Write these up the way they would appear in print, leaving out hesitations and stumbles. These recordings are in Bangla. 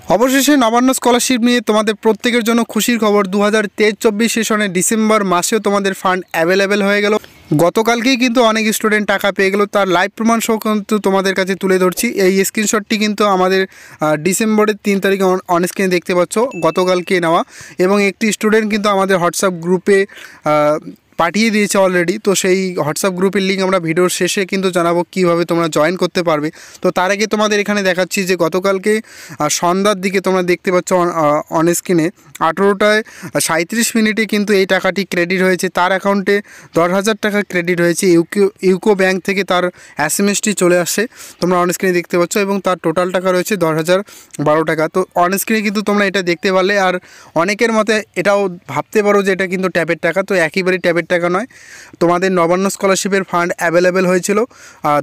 অবশেষে নবান্ন স্কলারশিপ নিয়ে তোমাদের প্রত্যেকের জন্য খুশির খবর। 2023-24 সেশনে ডিসেম্বর মাসেও তোমাদের ফান্ড অ্যাভেলেবেল হয়ে গেল। গতকালকেই কিন্তু অনেক স্টুডেন্ট টাকা পেয়ে গেল, তার লাইভ প্রমাণ সহ কিন্তু তোমাদের কাছে তুলে ধরছি। এই স্ক্রিনশটটি কিন্তু আমাদের ডিসেম্বরের 3 তারিখে অনস্ক্রিনে দেখতে পাচ্ছ, গতকালকে নেওয়া। এবং একটি স্টুডেন্ট কিন্তু আমাদের হোয়াটসঅ্যাপ গ্রুপে পাঠিয়ে দিয়েছে অলরেডি। তো সেই হোয়াটসঅ্যাপ গ্রুপের লিঙ্ক আমরা ভিডিওর শেষে কিন্তু জানাবো কীভাবে তোমরা জয়েন করতে পারবে। তো তার আগে তোমাদের এখানে দেখাচ্ছি যে গতকালকে সন্ধ্যার দিকে তোমরা দেখতে পাচ্ছ অন স্ক্রিনে 18টায় 37 মিনিটে কিন্তু এই টাকাটি ক্রেডিট হয়েছে। তার অ্যাকাউন্টে 10,000 টাকা ক্রেডিট হয়েছে। ইউকো ব্যাংক থেকে তার এসএমএসটি চলে আসে, তোমরা অন স্ক্রিনে দেখতে পাচ্ছ, এবং তার টোটাল টাকা রয়েছে 10,012 টাকা। তো অন স্ক্রিনে কিন্তু তোমরা এটা দেখতে পারলে। আর অনেকের মতে এটাও ভাবতে পারো যে এটা কিন্তু ট্যাবের টাকা, তো একেবারেই ট্যাবের টাকা নয়। তোমাদের নবান্ন স্কলারশিপের ফান্ড অ্যাভেলেবেল হয়েছিল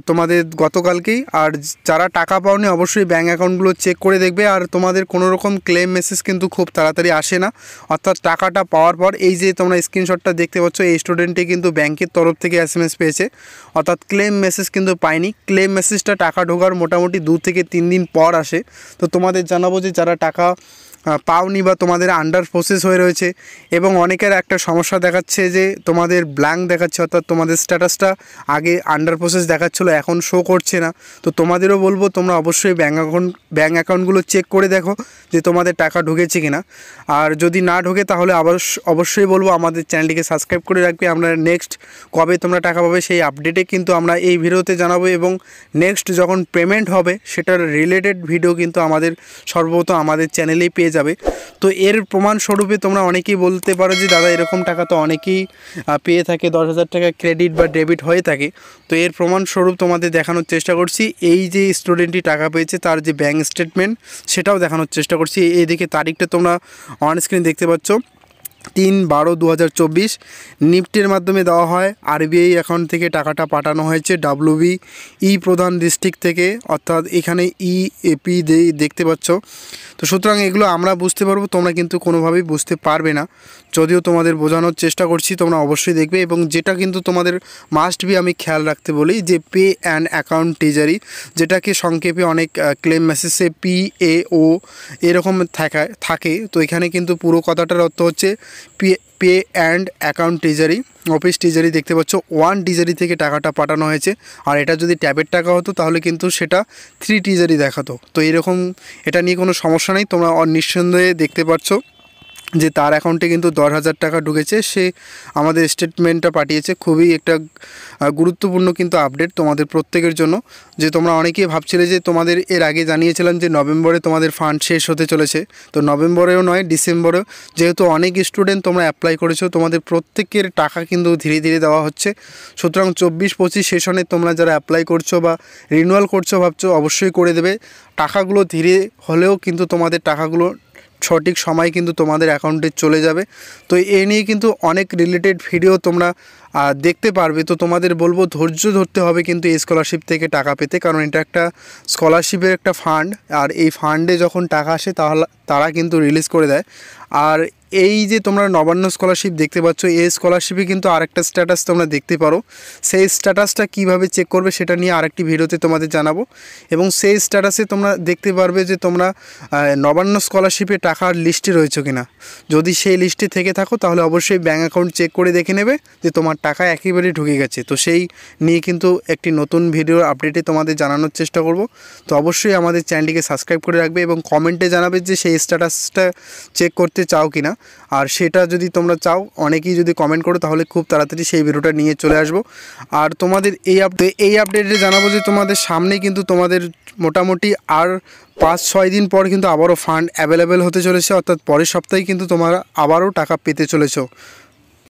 তোমাদের গতকালকেই। আর যারা টাকা পাওনি অবশ্যই ব্যাঙ্ক অ্যাকাউন্টগুলো চেক করে দেখবে। আর তোমাদের কোনো রকম ক্লেম মেসেজ কিন্তু খুব তাড়াতাড়ি আসে না, অর্থাৎ টাকাটা পাওয়ার পর এই যে তোমরা স্ক্রিনশটটা দেখতে পাচ্ছ, এই স্টুডেন্টটি কিন্তু ব্যাংকের তরফ থেকে এসএমএস পেয়েছে, অর্থাৎ ক্লেম মেসেজ কিন্তু পায়নি। ক্লেম মেসেজটা টাকা ঢোকার মোটামুটি 2 থেকে 3 দিন পর আসে। তো তোমাদের জানাবো যে যারা টাকা পাওনি বা তোমাদের আন্ডার প্রসেস হয়ে রয়েছে, এবং অনেকের একটা সমস্যা দেখাচ্ছে যে তোমাদের ব্ল্যাঙ্ক দেখাচ্ছে, অর্থাৎ তোমাদের স্ট্যাটাসটা আগে আন্ডার প্রসেস দেখাচ্ছিলো, এখন শো করছে না। তো তোমাদেরও বলবো তোমরা অবশ্যই ব্যাঙ্ক অ্যাকাউন্টগুলো চেক করে দেখো যে তোমাদের টাকা ঢুকেছে কিনা। আর যদি না ঢোকে তাহলে অবশ্যই বলবো আমাদের চ্যানেলটিকে সাবস্ক্রাইব করে রাখবে। আমরা নেক্সট কবে তোমরা টাকা পাবে সেই আপডেটে কিন্তু আমরা এই ভিডিওতে জানাবো, এবং নেক্সট যখন পেমেন্ট হবে সেটার রিলেটেড ভিডিও কিন্তু আমাদের সর্বপ্রথম আমাদের চ্যানেলেই পেয়ে যাবে। তো এর প্রমাণস্বরূপে তোমরা অনেকেই বলতে পারো যে দাদা এরকম টাকা তো অনেকেই পেয়ে থাকে, 10,000 টাকা ক্রেডিট বা ডেবিট হয়ে থাকে। তো এর প্রমাণস্বরূপ তোমাদের দেখানোর চেষ্টা করছি। এই যে স্টুডেন্টটি টাকা পেয়েছে তার যে ব্যাঙ্ক স্টেটমেন্ট সেটাও দেখানোর চেষ্টা করছি। এইদিকে তারিখটা তোমরা অন স্ক্রিন দেখতে পাচ্ছ, 3/12/2024 নিফটির মাধ্যমে দেওয়া হয়। আরবিআই অ্যাকাউন্ট থেকে টাকাটা পাঠানো হয়েছে WBE প্রধান ডিস্ট্রিক্ট থেকে, অর্থাৎ এখানে EAP দেখতে পাচ্ছ। তো সুতরাং এগুলো আমরা বুঝতে পারবো, তোমরা কিন্তু কোনোভাবেই বুঝতে পারবে না, যদিও তোমাদের বোঝানোর চেষ্টা করছি, তোমরা অবশ্যই দেখবে। এবং যেটা কিন্তু তোমাদের মাস্ট বি আমি খেয়াল রাখতে বলি যে পে অ্যান্ড অ্যাকাউন্ট ট্রেজারি, যেটাকে সংক্ষেপে অনেক ক্লেম মেসেজে PAO এরকম থাকে। তো এখানে কিন্তু পুরো কথাটার অর্থ হচ্ছে pay and account treasury, office treasury দেখতে পাচ্ছ। 1 ট্রেজারি থেকে টাকাটা পাঠানো হয়েছে। আর এটা যদি ট্যাবের টাকা হতো তাহলে কিন্তু সেটা 3 ট্রেজারি দেখাতো। তো এরকম এটা নিয়ে কোনো সমস্যা নেই, তোমরা নিঃসন্দেহে দেখতে পাচ্ছ যে তার অ্যাকাউন্টে কিন্তু 10,000 টাকা ঢুকেছে। সে আমাদের স্টেটমেন্টটা পাঠিয়েছে। খুবই একটা গুরুত্বপূর্ণ কিন্তু আপডেট তোমাদের প্রত্যেকের জন্য, যে তোমরা অনেকেই ভাবছিলে যে তোমাদের এর আগে জানিয়েছিলাম যে নভেম্বরে তোমাদের ফান্ড শেষ হতে চলেছে। তো নভেম্বরেও নয়, ডিসেম্বরেও, যেহেতু অনেক স্টুডেন্ট তোমরা অ্যাপ্লাই করেছো, তোমাদের প্রত্যেকের টাকা কিন্তু ধীরে ধীরে দেওয়া হচ্ছে। সুতরাং 24-25 সেশনে তোমরা যারা অ্যাপ্লাই করছো বা রিনিউয়াল করছো ভাবছো, অবশ্যই করে দেবে। টাকাগুলো ধীরে হলেও কিন্তু তোমাদের টাকাগুলো সঠিক সময় কিন্তু তোমাদের অ্যাকাউন্টে চলে যাবে। তো এ নিয়ে কিন্তু অনেক রিলেটেড ভিডিও তোমরা দেখতে পারবে। তো তোমাদের বলবো ধৈর্য ধরতে হবে কিন্তু এই স্কলারশিপ থেকে টাকা পেতে, কারণ এটা একটা স্কলারশিপের একটা ফান্ড। আর এই ফান্ডে যখন টাকা আসে তারা কিন্তু রিলিজ করে দেয়। আর এই যে তোমরা নবান্ন স্কলারশিপ দেখতে পাচ্ছ, এই স্কলারশিপে কিন্তু আরেকটা স্ট্যাটাস তোমরা দেখতে পারো। সেই স্ট্যাটাসটা কিভাবে চেক করবে সেটা নিয়ে আরেকটি ভিডিওতে তোমাদের জানাবো। এবং সেই স্ট্যাটাসে তোমরা দেখতে পারবে যে তোমরা নবান্ন স্কলারশিপে টাকার লিস্টে রয়েছো কিনা। যদি সেই লিস্টে থেকে থাকো তাহলে অবশ্যই ব্যাঙ্ক অ্যাকাউন্ট চেক করে দেখে নেবে যে তোমার টাকা একেবারেই ঢুকে গেছে। তো সেই নিয়ে কিন্তু একটি নতুন ভিডিওর আপডেটে তোমাদের জানানোর চেষ্টা করব। তো অবশ্যই আমাদের চ্যানেলটিকে সাবস্ক্রাইব করে রাখবে এবং কমেন্টে জানাবে যে সেই স্ট্যাটাসটা চেক করতে চাও কিনা। আর সেটা যদি তোমরা চাও, অনেকেই যদি কমেন্ট করো, তাহলে খুব তাড়াতাড়ি সেই ভিডিওটা নিয়ে চলে আসবো। আর তোমাদের এই আপডেটে জানাবো যে তোমাদের সামনে কিন্তু তোমাদের মোটামুটি আর 5-6 দিন পর কিন্তু আবারও ফান্ড অ্যাভেলেবেল হতে চলেছে, অর্থাৎ পরের সপ্তাহে কিন্তু তোমরা আবারও টাকা পেতে চলেছো।